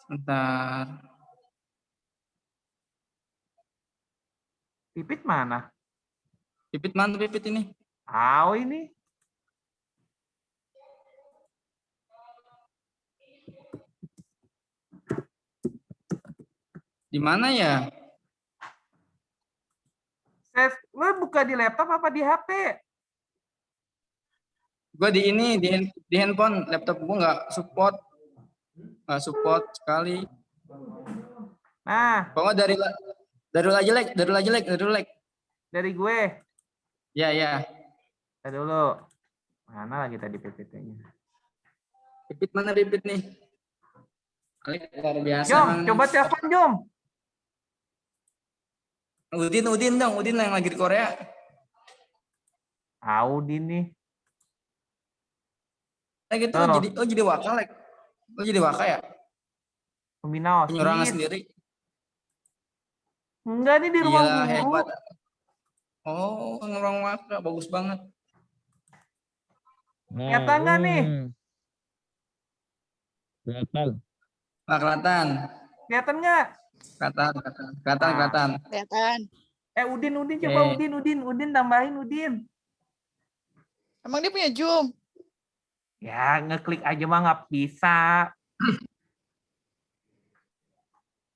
Bentar. Pipit mana? Pipit mana Pipit ini? Ini. Di mana ya? Lu buka di laptop apa di HP? Gue di handphone, laptop gue nggak support sekali. Nah, Pokoknya dari like. dari gue. Ya ya. Kita dulu. Mana lagi tadi PPT-nya? Pipit mana Pipit nih? Luar biasa. Jom, coba telepon Jom. Udin dong, Udin yang lagi di Korea. Udin nih. Gitu jadi waka like. Lo jadi waka ya? Pembina Penyerangan OSIS. sendiri. Enggak, nih di ruang Gila, guru. hebat. Oh, ruang waka, bagus banget. Kelihatan nggak nih? Kelihatan. Nah, kelihatan. Kelihatan nggak? Kelihatan. Kelihatan. Udin, coba Udin tambahin Udin. Emang dia punya Zoom? Ya, ngeklik aja mah nggak bisa.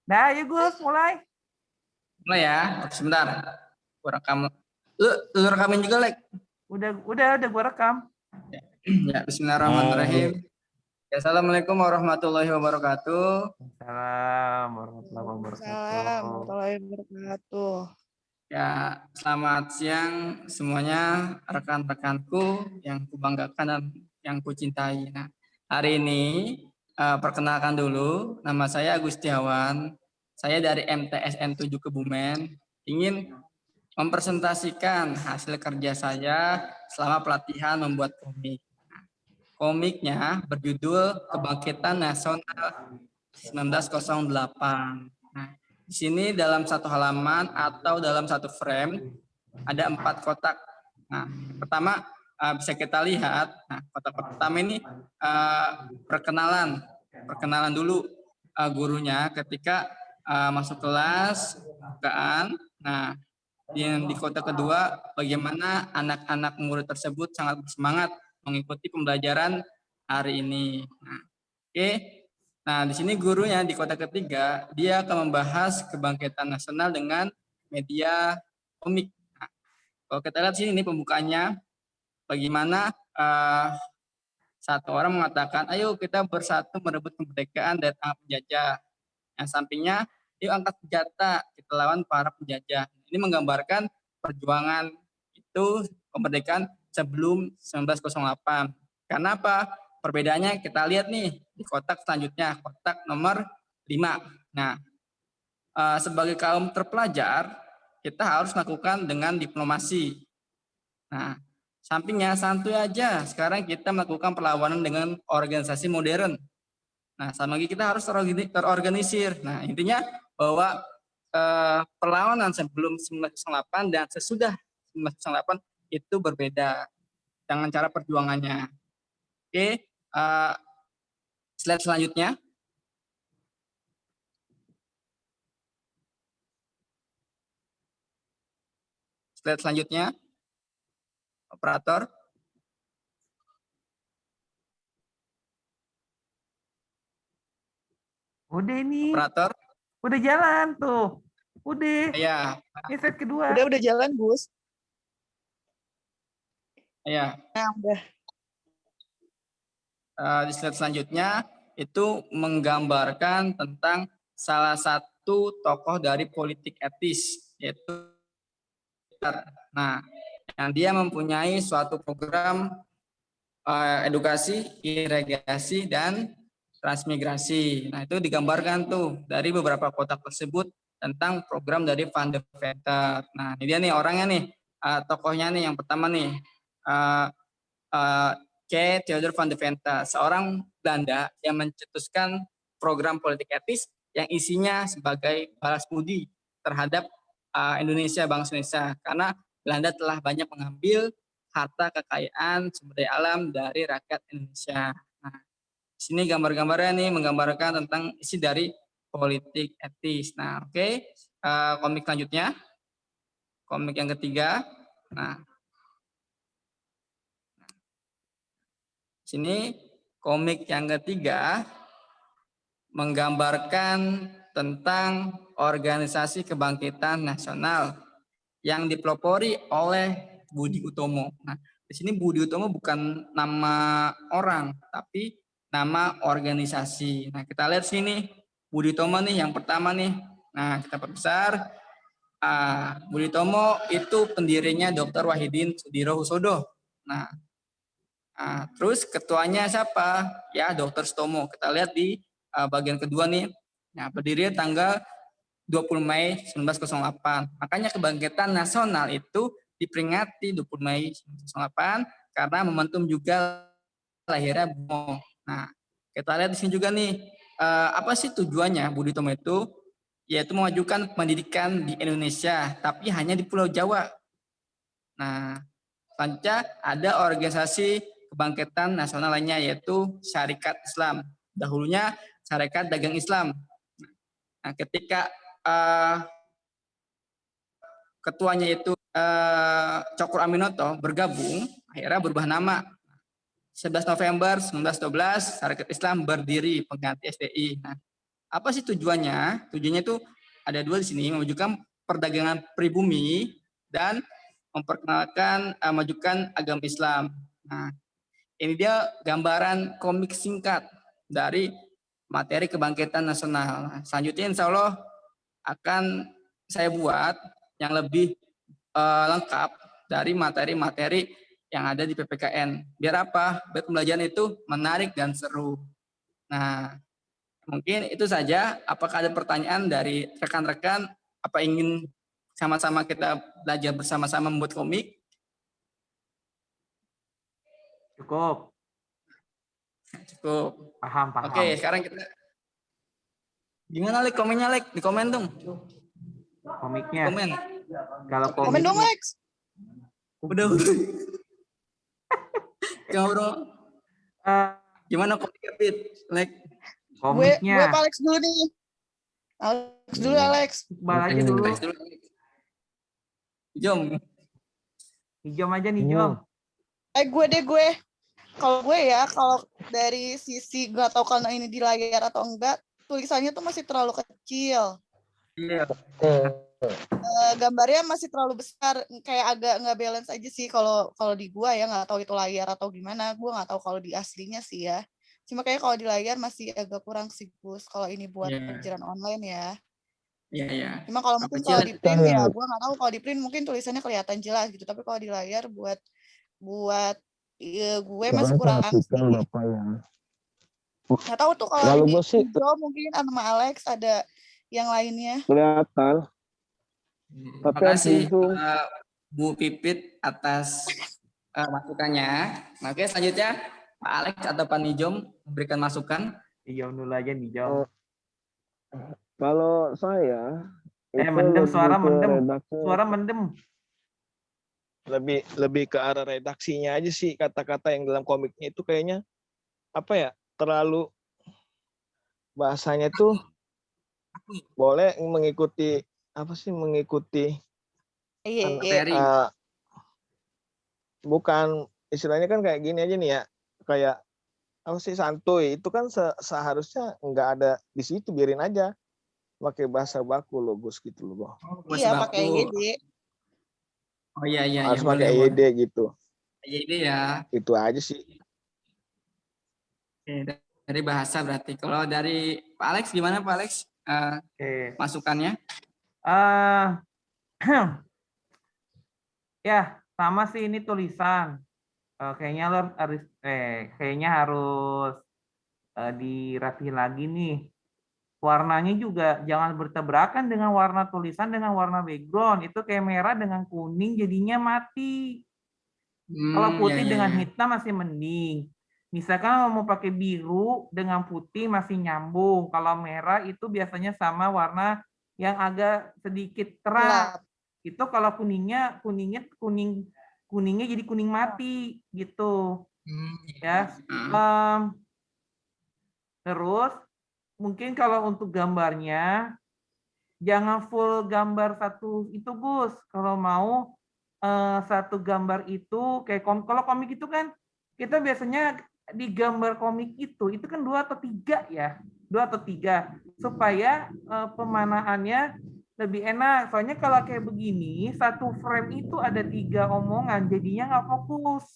Nah, yuk Gus, mulai. Mulai ya, sebentar. Gua rekam. Lu rekamin juga, Lek. Udah gua rekam. Ya, bismillahirrahmanirrahim. Ya, assalamualaikum warahmatullahi wabarakatuh. Assalamualaikum warahmatullahi wabarakatuh. Waalaikumsalam. Ya, selamat siang semuanya rekan-rekanku yang kubanggakan dan yang kucintai. Nah, hari ini perkenalkan dulu, nama saya Agustiawan. Saya dari MTSN 7 Kebumen, ingin mempresentasikan hasil kerja saya selama pelatihan membuat komik. Komiknya berjudul Kebangkitan Nasional 1908. Nah, di sini dalam satu halaman atau dalam satu frame ada 4 kotak. Nah, pertama bisa kita lihat. Nah, kotak pertama ini perkenalan dulu gurunya ketika masuk kelas, bukaan. Nah, di kotak kedua bagaimana anak-anak murid tersebut sangat bersemangat mengikuti pembelajaran hari ini. Nah, oke. Nah, di sini gurunya di kotak ketiga dia akan membahas kebangkitan nasional dengan media komik. Nah, kalau kita lihat sini ini pembukaannya, bagaimana satu orang mengatakan, ayo kita bersatu merebut kemerdekaan dari tangan penjajah. Yang sampingnya, yuk angkat senjata, kita lawan para penjajah. Ini menggambarkan perjuangan itu kemerdekaan sebelum 1908. Karena apa? Perbedaannya kita lihat nih di kotak selanjutnya, kotak nomor 5. Nah, sebagai kaum terpelajar, kita harus melakukan dengan diplomasi. Nah, sampingnya santuy aja. Sekarang kita melakukan perlawanan dengan organisasi modern. Nah, sama lagi kita harus terorganisir. Nah, intinya bahwa perlawanan sebelum 1908 dan sesudah 1908 itu berbeda dengan cara perjuangannya. Oke, slide selanjutnya. Slide selanjutnya, operator. Udah ini. Operator. Udah jalan tuh. Udah. Ya. Ini slide kedua. Udah jalan, Gus. Ya. Nah, udah. Di slide selanjutnya itu menggambarkan tentang salah satu tokoh dari politik etis, yaitu nah, yang dia mempunyai suatu program edukasi, irigasi, dan transmigrasi. Nah, itu digambarkan tuh dari beberapa kotak tersebut tentang program dari Van de Venter. Nah, ini dia nih orangnya nih, tokohnya nih yang pertama nih, K. Theodor van de Venter, seorang Belanda yang mencetuskan program politik etis yang isinya sebagai balas budi terhadap Indonesia, bangsa Indonesia, karena Belanda telah banyak mengambil harta kekayaan sumber daya alam dari rakyat Indonesia. Nah, Sini gambar-gambarnya nih menggambarkan tentang isi dari politik etis. Nah, oke. Komik selanjutnya. Komik yang ketiga. Nah, sini komik yang ketiga menggambarkan tentang organisasi kebangkitan nasional yang dipelopori oleh Budi Utomo. Nah, di sini Budi Utomo bukan nama orang, tapi nama organisasi. Nah, kita lihat sini Budi Utomo nih yang pertama nih. Nah, kita perbesar. Budi Utomo itu pendirinya Dr. Wahidin Sudirohusodo. Nah, terus ketuanya siapa? Ya, Dr. Sutomo. Kita lihat di bagian kedua nih. Nah, berdiri tanggal 20 Mei 1908. Makanya kebangkitan nasional itu diperingati 20 Mei 1908 karena momentum juga lahirnya Bung Tomo. Nah, kita lihat di sini juga nih, apa sih tujuannya Budi Utomo itu? Yaitu memajukan pendidikan di Indonesia, tapi hanya di Pulau Jawa. Nah, selanjutnya ada organisasi kebangkitan nasional lainnya yaitu Syarikat Islam. Dahulunya Syarikat Dagang Islam. Nah, ketika ketuanya itu Cokro Aminoto bergabung, akhirnya berubah nama. 11 November 1912 Syarikat Islam berdiri pengganti SDI. Nah, apa sih tujuannya? Tujuannya itu ada dua di sini, memajukan perdagangan pribumi dan memperkenalkan majukan agama Islam. Nah, ini dia gambaran komik singkat dari materi kebangkitan nasional. Nah, selanjutnya insya Allah akan saya buat yang lebih lengkap dari materi-materi yang ada di PPKN. Biar apa? Biar pembelajaran itu menarik dan seru. Nah, mungkin itu saja. Apakah ada pertanyaan dari rekan-rekan? Apa ingin sama-sama kita belajar bersama-sama membuat komik? Cukup. Cukup. Paham. Oke, sekarang kita gimana Lek? Komennya Lek? Di komen dong. Komiknya. Komen. Kalau Komen komik dong, Lex. Udah. Ngobrol. Gimana komiknya Fit? Lek? Gue komiknya. Pak Alex dulu nih. Alex dulu, Alex. Iqbal aja dulu. Alex dulu. Jom. Hijau aja nih, Jom. Gue deh gue. Kalau gue ya, kalau dari sisi nggak tahu karena ini di layar atau enggak, tulisannya tuh masih terlalu kecil. Iya. Gambarnya masih terlalu besar, kayak agak nggak balance aja sih kalau di gua ya, nggak tahu itu layar atau gimana. Gua nggak tahu kalau di aslinya sih ya. Cuma kayak kalau di layar masih agak kurang sih Gus. Kalau ini buat pelajaran online ya. Iya, iya. Cuma kalau mungkin kalau di print ya, gua nggak tahu kalau di print mungkin tulisannya kelihatan jelas gitu. Tapi kalau di layar buat gue masih kurang sih. Nggak tahu tuh kalau ini Joe mungkin sama Alex ada yang lainnya. Kelihatan. Terima kasih Bu Pipit atas masukannya. Oke, selanjutnya Pak Alex atau Pak Nijom memberikan masukan. Hijau dulu aja nih, Jom. Kalau saya Mendem, suara mendem. Suara mendem. Lebih ke arah redaksinya aja sih, kata-kata yang dalam komiknya itu kayaknya apa ya, terlalu bahasanya tuh boleh mengikuti Materi. Bukan, istilahnya kan kayak gini aja nih ya, kayak apa sih, santuy itu kan seharusnya nggak ada di situ, biarin aja pakai bahasa baku loh Gus gitu loh. Iya, pakai EYD. Oh iya, harus pakai EYD gitu. EYD ya. Itu aja sih. Oke, dari bahasa berarti. Kalau dari Pak Alex gimana Pak Alex? Masukannya? Ya, sama sih ini tulisan. Kayaknya harus dirapihin lagi nih. Warnanya juga jangan bertabrakan dengan warna tulisan dengan warna background. Itu kayak merah dengan kuning jadinya mati. Kalau putih dengan hitam masih mending. Misalkan mau pakai biru dengan putih masih nyambung. Kalau merah itu biasanya sama warna yang agak sedikit terang. Itu kalau kuningnya jadi kuning mati gitu. Ya. Terus mungkin kalau untuk gambarnya jangan full gambar satu itu Gus. Kalau mau satu gambar itu kayak kalau komik itu kan kita biasanya di gambar komik itu kan 2 atau 3 ya. 2 atau 3 supaya pemanaannya lebih enak. Soalnya kalau kayak begini, satu frame itu ada 3 omongan, jadinya nggak fokus.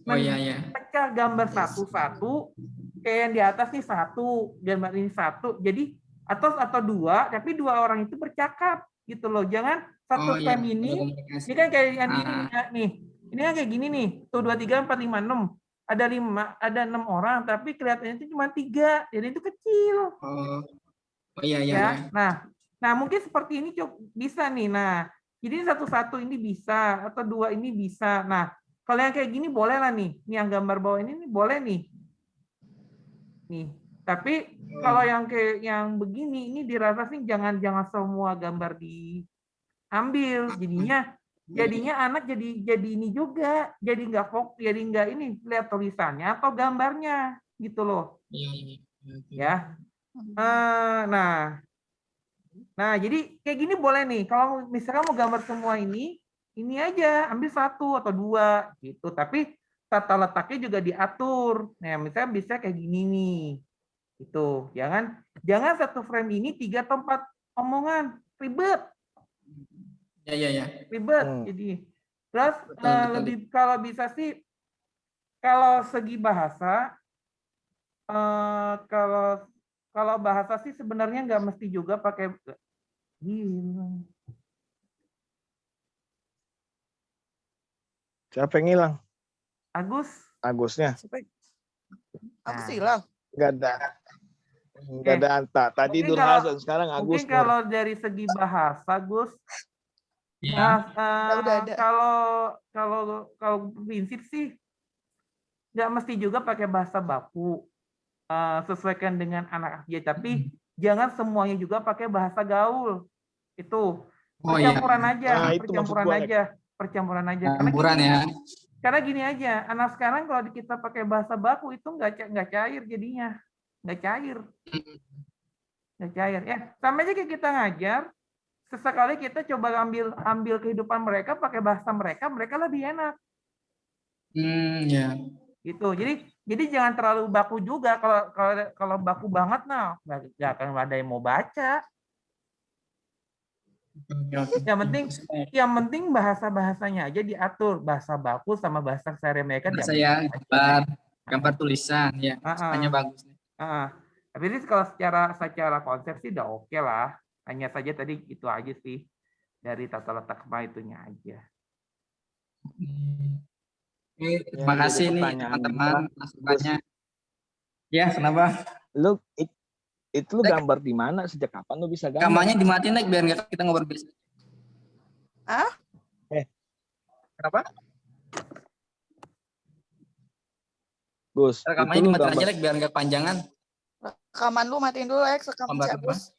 Oh iya ya. Pecah gambar satu-satu, kayak yang di atas nih satu, gambar ini satu. Jadi atau 2, tapi 2 orang itu bercakap gitu loh. Jangan satu Oh iya. frame ini Komunikasi. kan kayak yang ini Ah. nih. Ini kan kayak gini nih. Tuh 2, 3, 4, 5, 6. Ada 6 orang, tapi kelihatannya itu cuma 3. Jadi itu kecil. Oh iya iya Ya. ya. Nah mungkin seperti ini bisa nih. Nah, jadi satu-satu ini bisa atau 2 ini bisa. Nah, kalau yang kayak gini boleh lah nih. Nih yang gambar bawah ini nih, boleh nih. Nih. Tapi kalau yang kayak yang begini ini dirasa sih jangan semua gambar diambil. Jadinya anak jadi ini juga. Jadi nggak fokus, jadi nggak ini lihat tulisannya atau gambarnya gitu loh. Iya iya. Oke. Ya. Nah, jadi kayak gini boleh nih. Kalau misalkan mau gambar semua ini aja ambil 1 atau 2 gitu. Tapi tata letaknya juga diatur. Nah, misalnya bisa kayak gini nih. Itu. Jangan satu frame ini 3 atau 4 omongan. Ribet. Ya. Ribet. Jadi terus Betul. lebih kalau bisa sih kalau segi bahasa kalau bahasa sih sebenarnya nggak mesti juga pakai Siapa yang hilang? Agusnya. Aku hilang. Nggak ada Anta. Tadi Mungkin Durhazan, sekarang Agus. Mungkin kalau dari segi bahasa, Gus, Iya. Udah ada. kalau prinsip sih nggak mesti juga pakai bahasa baku. Sesuaikan dengan anak aja, tapi jangan semuanya juga pakai bahasa gaul. Itu Oh iya. percampuran aja, Nah, itu maksud gua, percampuran aja. Campuran ya. Karena gini aja, anak sekarang kalau kita pakai bahasa baku itu nggak cair jadinya, nggak cair. Ya, sama aja kayak kita ngajar. Sesekali kita coba ambil kehidupan mereka pakai bahasa mereka lebih enak. Ya. Gitu. Jadi jangan terlalu baku juga. Kalau baku banget, nah nggak akan ada yang mau baca. Yang penting bahasanya aja diatur, bahasa baku sama bahasa sehari mereka. Bahasa ya, gambar tulisan ya. Bahasanya bagus. Tapi ini kalau secara konsep sih udah oke lah. Hanya saja tadi itu aja sih dari tata letak itunya aja. Terima kasih nih teman-teman masukannya. Ya, kenapa? Lu gambar di mana? Sejak kapan lu bisa gambar? Kamarnya dimatiin biar nggak kita ngobrol biasa. Kenapa? Gus, Rekamannya dimatiin aja biar nggak panjangan. Rekaman lu matiin dulu, Lex. Rekaman si Agus.